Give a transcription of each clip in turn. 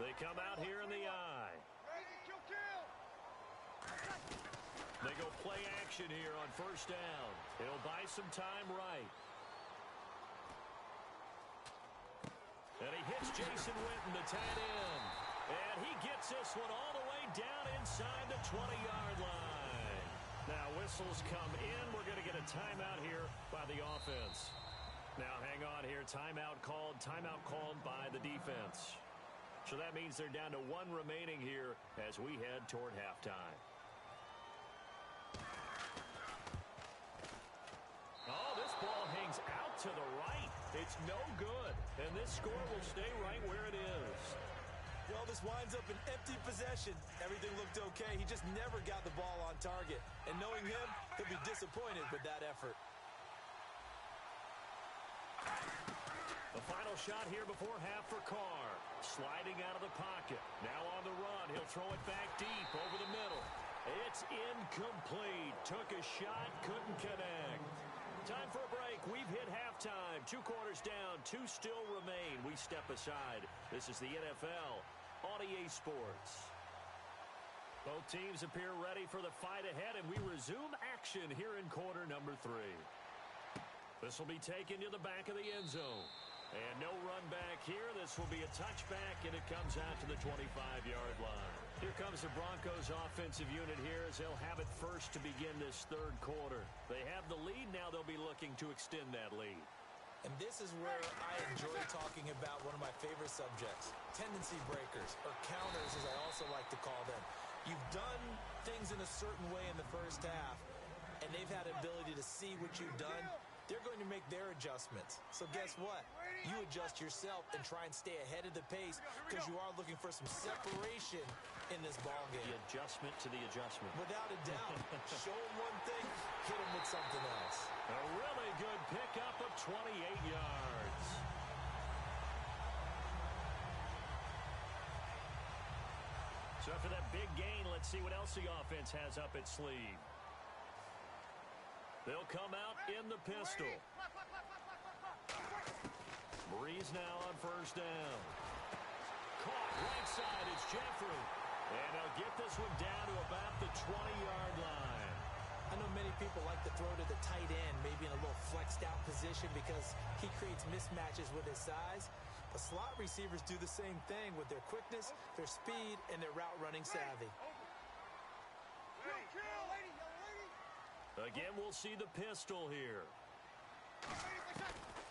They come out here in the eye. They go play action here on first down. It'll buy some time right. And he hits Jason Witten, the tight end. And he gets this one all the way down inside the 20-yard line. Now whistles come in. We're going to get a timeout here by the offense. Now hang on here. Timeout called by the defense. So that means they're down to one remaining here as we head toward halftime. Oh, this ball hangs out to the right. It's no good. And this score will stay right where it is. Well, this winds up an empty possession. Everything looked okay. He just never got the ball on target. And knowing him, he'll be disappointed with that effort. The final shot here before half for Carr. Sliding out of the pocket. Now on the run. He'll throw it back deep over the middle. It's incomplete. Took a shot, couldn't connect. Time for a break. We've hit halftime. 2 quarters down, 2 still remain. We step aside. This is the NFL on EA Sports. Both teams appear ready for the fight ahead, and we resume action here in quarter number 3. This will be taken to the back of the end zone. And no run back here. This will be a touchback, and it comes out to the 25-yard line. Here comes the Broncos offensive unit here as they'll have it first to begin this third quarter. They have the lead. Now they'll be looking to extend that lead. And this is where I enjoy talking about one of my favorite subjects, tendency breakers, or counters as I also like to call them. You've done things in a certain way in the first half, and they've had the ability to see what you've done. They're going to make their adjustments. So guess what? You adjust yourself and try and stay ahead of the pace because you are looking for some separation in this ball game. The adjustment to the adjustment. Without a doubt. Show them one thing, hit them with something else. A really good pickup of 28 yards. So after that big gain, let's see what else the offense has up its sleeve. They'll come out in the pistol. Breeze now on first down. Caught right side. It's Jeffrey. And they'll get this one down to about the 20-yard line. I know many people like to throw to the tight end, maybe in a little flexed out position because he creates mismatches with his size. But slot receivers do the same thing with their quickness, their speed, and their route running savvy. Again, we'll see the pistol here.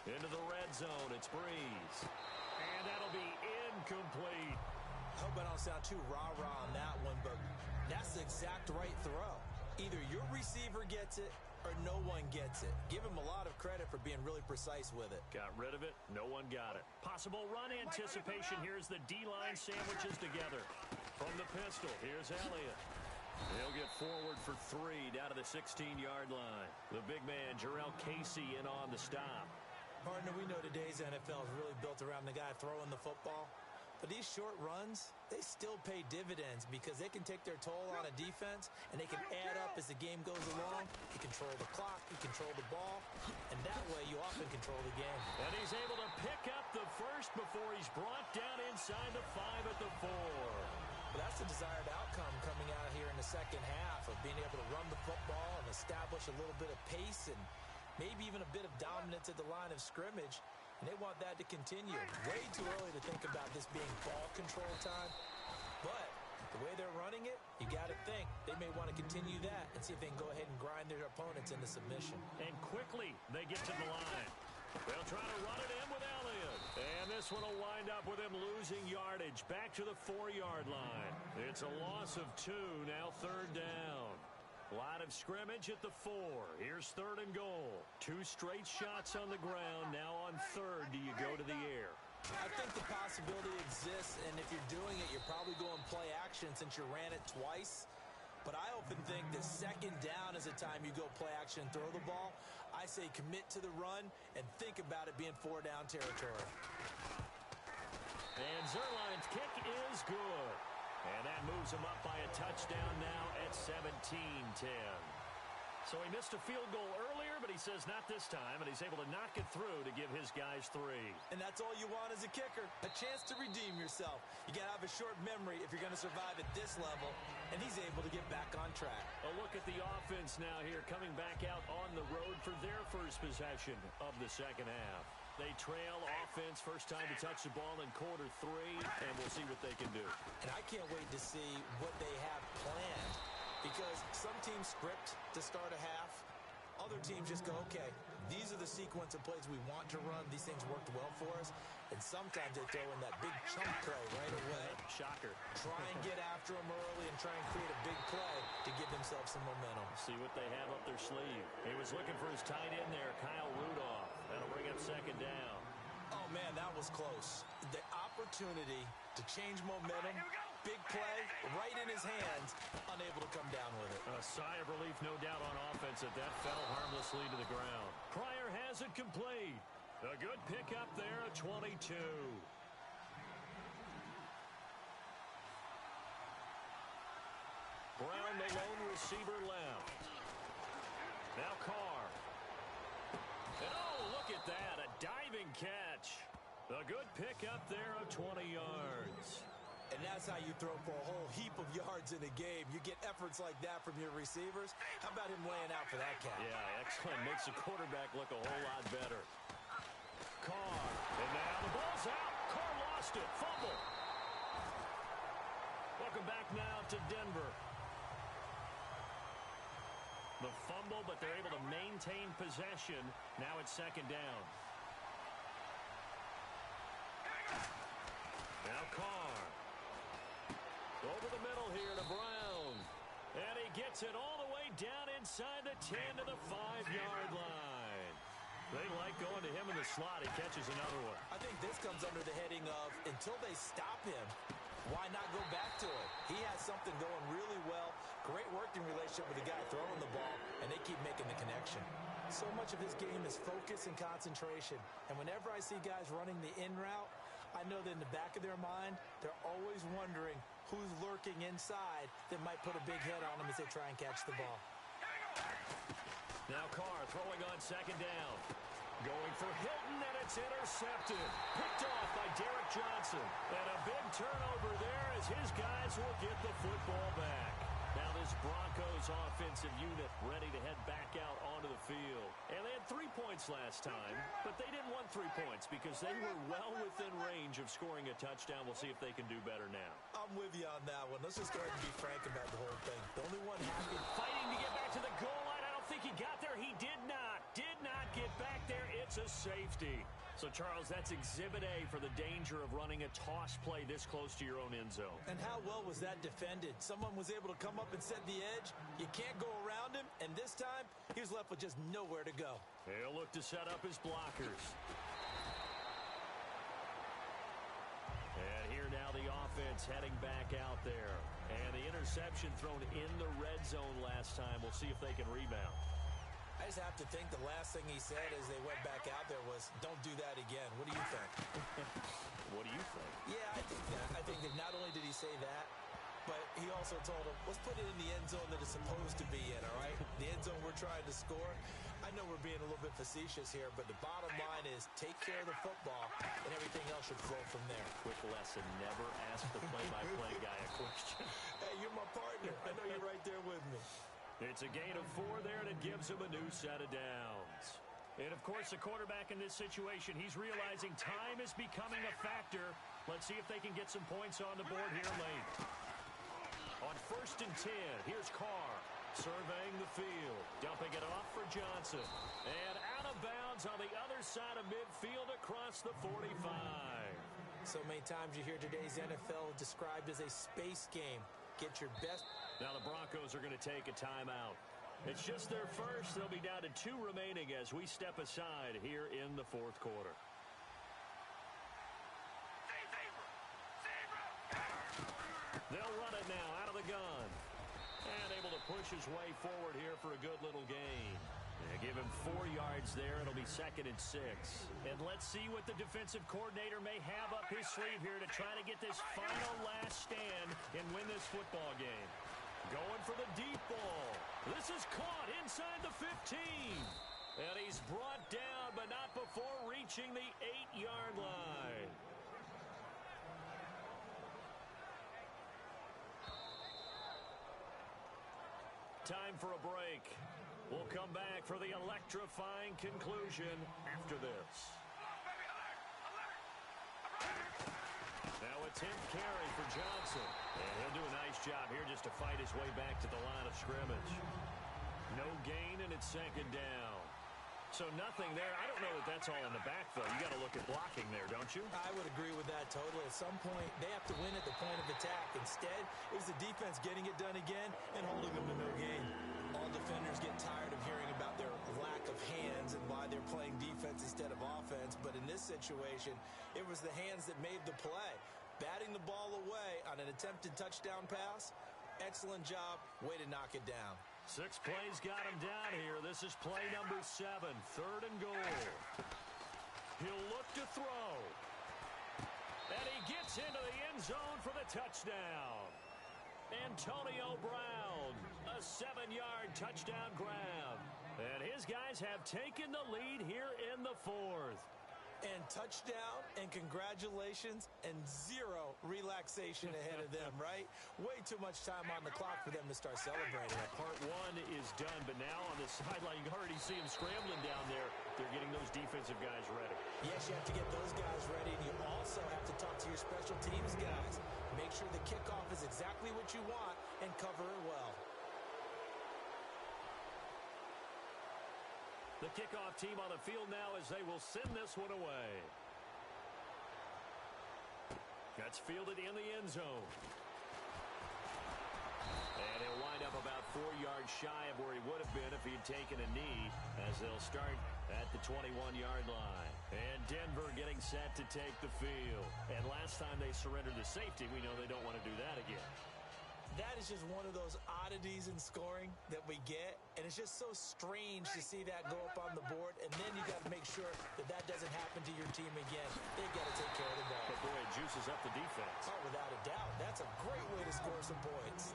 Into the red zone, it's Breeze. And that'll be incomplete. I hope I don't sound too rah-rah on that one, but that's the exact right throw. Either your receiver gets it or no one gets it. Give him a lot of credit for being really precise with it. Got rid of it. No one got it. Possible run anticipation. Here's the D-line sandwiches together. From the pistol, here's Elliott. He'll get forward for 3 down to the 16-yard line. The big man, Jarrell Casey, in on the stop. Partner, we know today's NFL is really built around the guy throwing the football. But these short runs, they still pay dividends because they can take their toll on a defense, and they can add up as the game goes along. You control the clock, you control the ball, and that way you often control the game. And he's able to pick up the first before he's brought down inside the 5 at the 4. But that's the desired outcome coming out here in the second half of being able to run the football and establish a little bit of pace and maybe even a bit of dominance at the line of scrimmage. And they want that to continue. Way too early to think about this being ball control time. But the way they're running it, you got to think they may want to continue that and see if they can go ahead and grind their opponents into submission. And quickly they get to the line. They'll try to run it in with Elliott. And this one will wind up with him losing yardage back to the 4-yard line. It's a loss of 2, now third down. Line of scrimmage at the 4. Here's 3rd and goal. 2 straight shots on the ground. Now on 3rd, do you go to the air? I think the possibility exists, and if you're doing it, you're probably going play action since you ran it twice. But I often think that 2nd down is the time you go play action and throw the ball. I say commit to the run and think about it being 4-down territory. And Zerline's kick is good. And that moves him up by a touchdown now at 17-10. So he missed a field goal earlier, but he says not this time, and he's able to knock it through to give his guys 3. And that's all you want as a kicker, a chance to redeem yourself. You got to have a short memory if you're going to survive at this level, and he's able to get back on track. A look at the offense now here, coming back out on the road for their first possession of the second half. They trail offense, first time to touch the ball in quarter 3, and we'll see what they can do. And I can't wait to see what they have planned, because some teams script to start a half. Other teams just go, okay, these are the sequence of plays we want to run. These things worked well for us. And sometimes they throw in that big chunk play right away. Shocker. Try and get after them early and try and create a big play to give themselves some momentum. See what they have up their sleeve. He was looking for his tight end there, Kyle Rudolph. That'll bring up second down. Oh, man, that was close. The opportunity to change momentum, big play, right in his hands, unable to come down with it. A sigh of relief, no doubt, on offense that fell harmlessly to the ground. Pryor has it complete. A good pickup there at 22. Brown, the lone receiver, left. Now Carr. And oh, look at that, a diving catch. A good pickup there of 20 yards. And that's how you throw for a whole heap of yards in a game. You get efforts like that from your receivers. How about him laying out for that catch? Yeah, excellent. Makes the quarterback look a whole lot better. Carr. And now the ball's out. Carr lost it. Fumble. Welcome back now to Denver. The fumble, but they're able to maintain possession. Now it's second down. Now Carr. Over the middle here to Brown. And he gets it all the way down inside the 10 to the 5-yard line. They like going to him in the slot. He catches another one. I think this comes under the heading of until they stop him, why not go back to it? He has something going really well. Great working relationship with the guy throwing the ball, and they keep making the connection. So much of his game is focus and concentration. And whenever I see guys running the in route, I know that in the back of their mind, they're always wondering who's lurking inside that might put a big hit on them as they try and catch the ball. Now Carr throwing on second down. Going for Hilton, and it's intercepted. Picked off by Derek Johnson. And a big turnover there as his guys will get the football back. Now this Broncos offensive unit ready to head back out onto the field. And they had 3 points last time, but they didn't want 3 points because they were well within range of scoring a touchdown. We'll see if they can do better now. I'm with you on that one. Let's just go ahead and be frank about the whole thing. The only one happy. Fighting to get back to the goal line. I don't think he got there. He did not. Did not get back there. It's a safety. So, Charles, that's Exhibit A for the danger of running a toss play this close to your own end zone. And how well was that defended? Someone was able to come up and set the edge. You can't go around him. And this time, he was left with just nowhere to go. He'll look to set up his blockers. And here now the offense heading back out there. And the interception thrown in the red zone last time. We'll see if they can rebound. I just have to think the last thing he said as they went back out there was, don't do that again. What do you think? What do you think? Yeah, I think that. I think that not only did he say that, but he also told him, let's put it in the end zone that it's supposed to be in, all right? The end zone we're trying to score. I know we're being a little bit facetious here, but the bottom line is take care of the football, and everything else should flow from there. Quick lesson, never ask the play-by-play guy a question. Hey, you're my partner. I know you're right there with me. It's a gain of 4 there, and it gives him a new set of downs. And, of course, the quarterback in this situation, he's realizing time is becoming a factor. Let's see if they can get some points on the board here late. On 1st and 10, here's Carr surveying the field. Dumping it off for Johnson. And out of bounds on the other side of midfield across the 45. So many times you hear today's NFL described as a space game. Get your best. Now the Broncos are going to take a timeout. It's just their first. They'll be down to 2 remaining as we step aside here in the 4th quarter. They'll run it now out of the gun. And able to push his way forward here for a good little gain. They give him 4 yards there. It'll be 2nd and 6. And let's see what the defensive coordinator may have up his sleeve here to try to get this final last stand and win this football game. Going for the deep ball. This is caught inside the 15. And he's brought down, but not before reaching the 8-yard line. Time for a break. We'll come back for the electrifying conclusion after this. Now a 10th carry for Johnson. And he'll do a nice job here just to fight his way back to the line of scrimmage. No gain, and it's second down. So nothing there. I don't know that that's all in the back, though. You got to look at blocking there, don't you? I would agree with that totally. At some point, they have to win at the point of attack. Instead, it was the defense getting it done again and holding them to no gain. All defenders get tired of hearing about their lack of hands and why they're playing defense instead of offense. But in this situation, it was the hands that made the play. Batting the ball away on an attempted touchdown pass. Excellent job. Way to knock it down. 6 plays got him down here. This is play number 7, 3rd and goal. He'll look to throw. And he gets into the end zone for the touchdown. Antonio Brown, a 7-yard touchdown grab. And his guys have taken the lead here in the 4th. And touchdown, and congratulations, and 0 relaxation ahead of them, right? Way too much time on the clock for them to start celebrating. Part 1 is done, but now on the sideline, you can already see them scrambling down there. They're getting those defensive guys ready. Yes, you have to get those guys ready, and you also have to talk to your special teams guys. Make sure the kickoff is exactly what you want and cover it well. The kickoff team on the field now as they will send this one away. That's fielded in the end zone. And he'll wind up about 4 yards shy of where he would have been if he'd taken a knee, as they'll start at the 21-yard line. And Denver getting set to take the field. And last time they surrendered the safety, we know they don't want to do that again. That is just one of those oddities in scoring that we get, and it's just so strange to see that go up on the board, and then you got to make sure that that doesn't happen to your team again. They got to take care of the ball. But boy, it juices up the defense. Oh, without a doubt. That's a great way to score some points.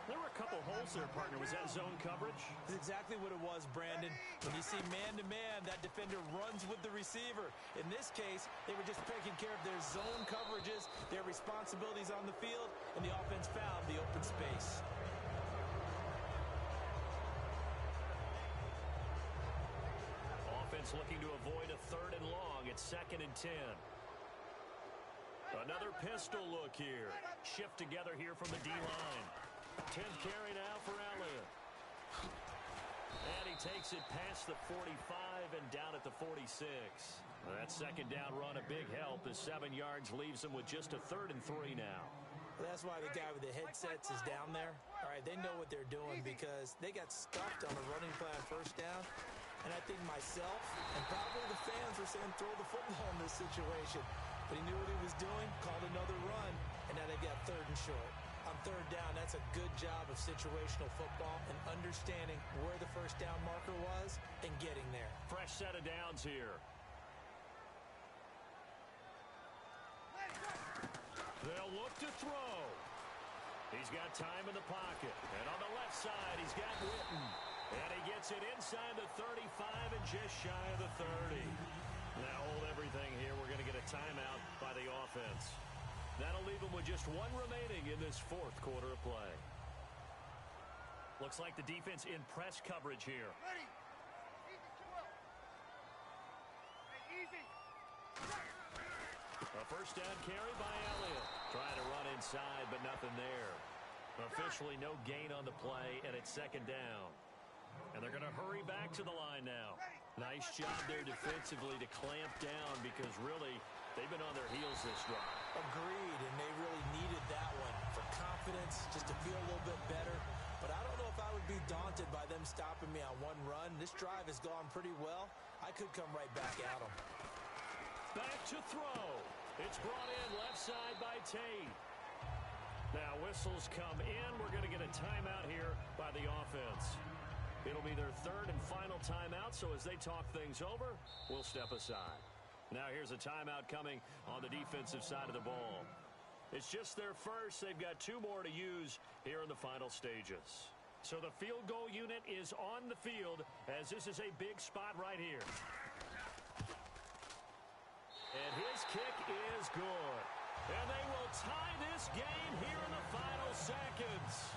There were a couple holes there, partner. Was that zone coverage? That's exactly what it was, Brandon. When you see man-to-man, that defender runs with the receiver. In this case, they were just taking care of their zone coverages, their responsibilities on the field, and the offense found the open space. Offense looking to avoid a 3rd and long. It's 2nd and 10. Another pistol look here. Shift together here from the D-line. 10th carry now for Elliott. And he takes it past the 45 and down at the 46. That second down run, a big help. The 7 yards leaves him with just a 3rd and 3 now. Well, that's why the guy with the headsets is down there. All right, they know what they're doing because they got stuffed on a running play on 1st down. And I think myself and probably the fans were saying throw the football in this situation. But he knew what he was doing, called another run, and now they've got 3rd and short. On 3rd down, that's a good job of situational football and understanding where the 1st down marker was and getting there. Fresh set of downs here. They'll look to throw. He's got time in the pocket. And on the left side, he's got Witten. And he gets it inside the 35 and just shy of the 30. Now hold everything here. We're going to get a timeout by the offense. That'll leave them with just 1 remaining in this 4th quarter of play. Looks like the defense in press coverage here. Ready. Easy. A 1st down carry by Elliott. Trying to run inside, but nothing there. Officially no gain on the play, and it's 2nd down. And they're going to hurry back to the line now. Nice job there defensively to clamp down because really they've been on their heels this drive. Agreed, and they really needed that one for confidence, just to feel a little bit better. But I don't know if I would be daunted by them stopping me on 1 run. This drive has gone pretty well. I could come right back at them. Back to throw. It's brought in left side by Tate. Now whistles come in. We're going to get a timeout here by the offense. It'll be their 3rd and final timeout, so as they talk things over, we'll step aside. Now here's a timeout coming on the defensive side of the ball. It's just their first. They've got 2 more to use here in the final stages. So the field goal unit is on the field as this is a big spot right here. And his kick is good. And they will tie this game here in the final seconds.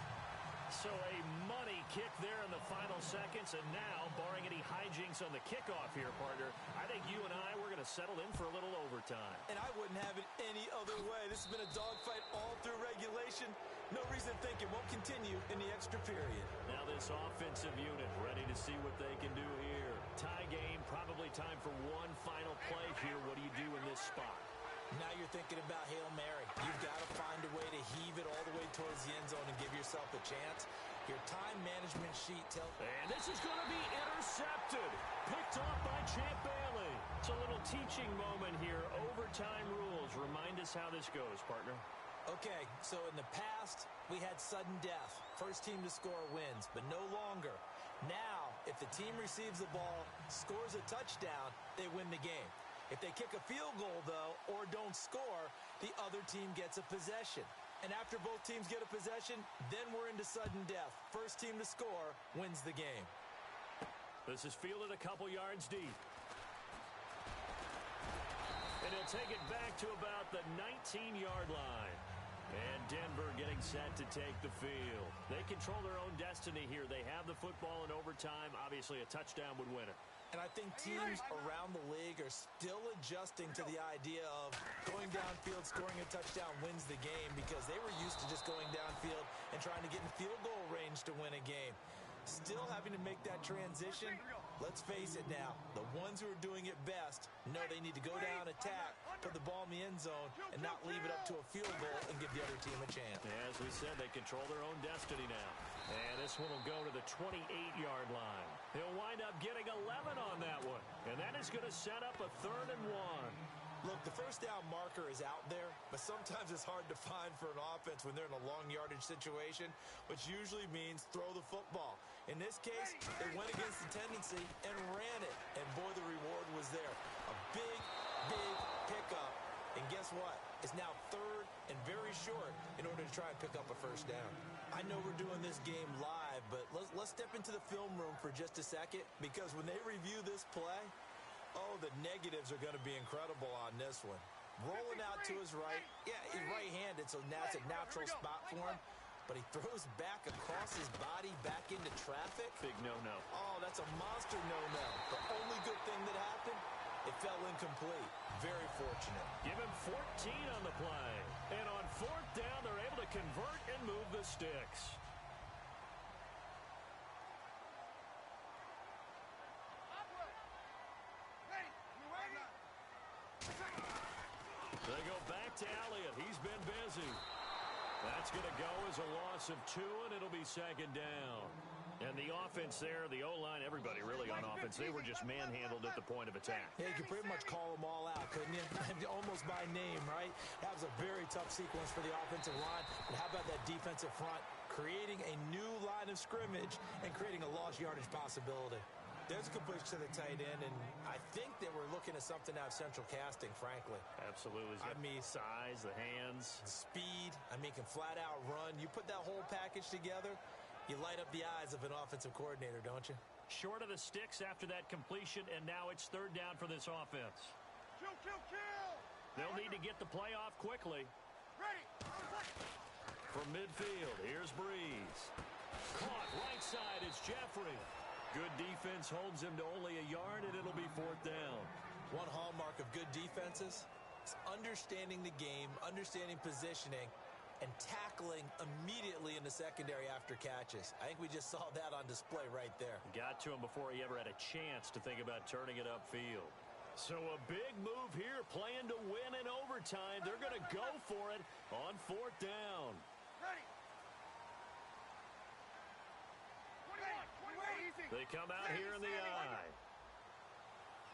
So a money kick there in the final seconds. And now, barring any hijinks on the kickoff here, partner, I think you and we're going to settle in for a little overtime. And I wouldn't have it any other way. This has been a dogfight all through regulation. No reason to think it won't continue in the extra period. Now this offensive unit ready to see what they can do here. Tie game, probably time for one final play here. What do you do in this spot? Now you're thinking about Hail Mary. You've got to find a way to heave it all the way towards the end zone and give yourself a chance. Your time management sheet tells... And this is going to be intercepted. Picked off by Champ Bailey. It's a little teaching moment here. Overtime rules. Remind us how this goes, partner. Okay, so in the past, we had sudden death. First team to score wins, but no longer. Now, if the team receives the ball, scores a touchdown, they win the game. If they kick a field goal, though, or don't score, the other team gets a possession. And after both teams get a possession, then we're into sudden death. First team to score wins the game. This is fielded a couple yards deep. And he'll take it back to about the 19-yard line. And Denver getting set to take the field. They control their own destiny here. They have the football in overtime. Obviously, a touchdown would win it. And I think teams around the league are still adjusting to the idea of going downfield, scoring a touchdown wins the game because they were used to just going downfield and trying to get in field goal range to win a game. Still having to make that transition. Let's face it now, the ones who are doing it best know they need to go down, attack, put the ball in the end zone, and not leave it up to a field goal and give the other team a chance. As we said, they control their own destiny now. And this one will go to the 28-yard line. He'll wind up getting 11 on that one. And that is going to set up a 3rd and 1. Look, the first down marker is out there, but sometimes it's hard to find for an offense when they're in a long yardage situation, which usually means throw the football. In this case, they went against the tendency and ran it. And boy, the reward was there. A big, big pickup. And guess what? It's now 3rd and very short in order to try and pick up a first down. I know we're doing this game live, but let's step into the film room for just a second, because when they review this play, oh, the negatives are going to be incredible on this one. Rolling out to his right. Yeah, he's right-handed, so that's a natural spot for him. But he throws back across his body, back into traffic. Big no-no. Oh, that's a monster no-no. The only good thing that happened, it fell incomplete. Very fortunate. Give him 14 on the play. And on 4th down, they're able to convert and move the sticks. They go back to Elliott. He's been busy. That's going to go as a loss of 2, and it'll be 2nd down. And the offense there, the O-line, everybody really on offense, they were just manhandled at the point of attack. Yeah, you could pretty much call them all out, couldn't you? Almost by name, right? That was a very tough sequence for the offensive line. But how about that defensive front? Creating a new line of scrimmage and creating a lost yardage possibility. There's a completion to the tight end, and I think that we're looking at something out of central casting, frankly. Absolutely. I mean, size, the hands. Speed. I mean, can flat out run. You put that whole package together, you light up the eyes of an offensive coordinator, don't you? Short of the sticks after that completion, and now it's 3rd down for this offense. Kill, kill, kill! They'll need to get the play off quickly. Ready! From midfield, here's Breeze. Caught right side, it's Jeffrey. Good defense holds him to only a yard, and it'll be 4th down. One hallmark of good defenses is understanding the game, understanding positioning, and tackling immediately in the secondary after catches. I think we just saw that on display right there. Got to him before he ever had a chance to think about turning it upfield. So a big move here, playing to win in overtime. They're going to go for it on 4th down. Ready! 21, easy! They come out here in the eye.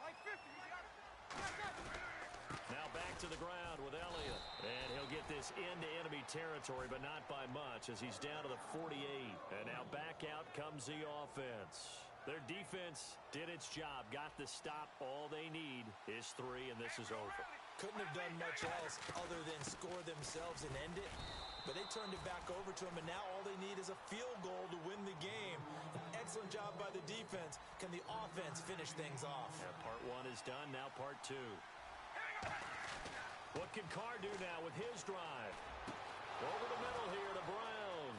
Like 50, you got it. Now back to the ground with Elliott. And he'll get this into enemy territory, but not by much, as he's down to the 48. And now back out comes the offense. Their defense did its job, got the stop. All they need is 3, and this is over. couldn't have done much else other than score themselves and end it. But they turned it back over to him, and now all they need is a field goal to win the game. Excellent job by the defense. Can the offense finish things off? Yeah, part one is done. Now part two. What can Carr do now with his drive? Over the middle here to Brown.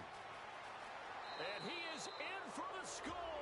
And he is in for the score.